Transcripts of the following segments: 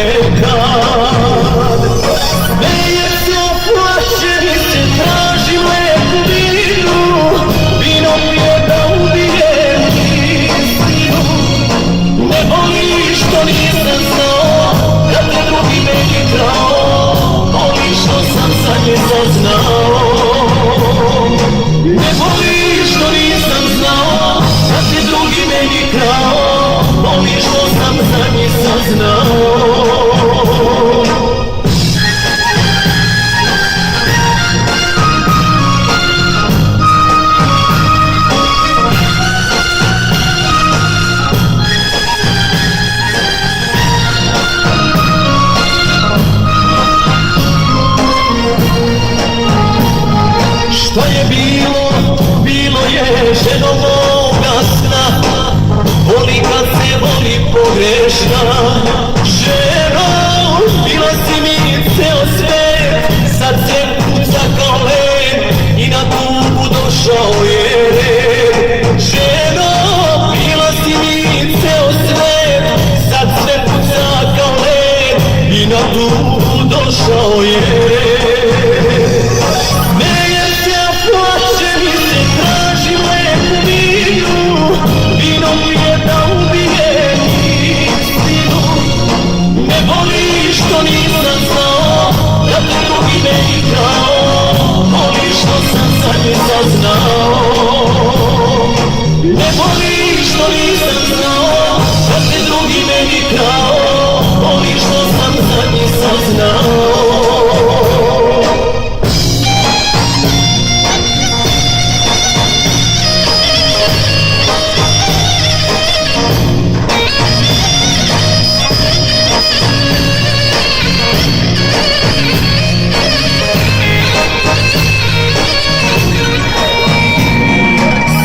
nekad. Smeje se, oplaće mi se, tražim leku vinu, vino pije da ubijem istinu. Ne boli što nisam znao, da te drugi meni krao, boli što sam za nje saznao. Ne boli što nisam znao, da te drugi meni krao, boli što sam za nje saznao. Što je bilo, bilo je, ženo moga sna, voli kad se voli pogrešna. Ženo, bila si mi ceo svet, sad se puca kao led i na tugu došao je red. Ženo, bila si mi ceo svet, sad se puca kao led i na tugu došao je red. Što nisam znao, da te drugi meni krao, boli što sam za nje saznao. Ne boli što nisam znao, da te drugi meni krao, boli što sam za nje saznao.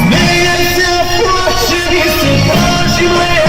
Smeje se, oplaće mi se, tražim leku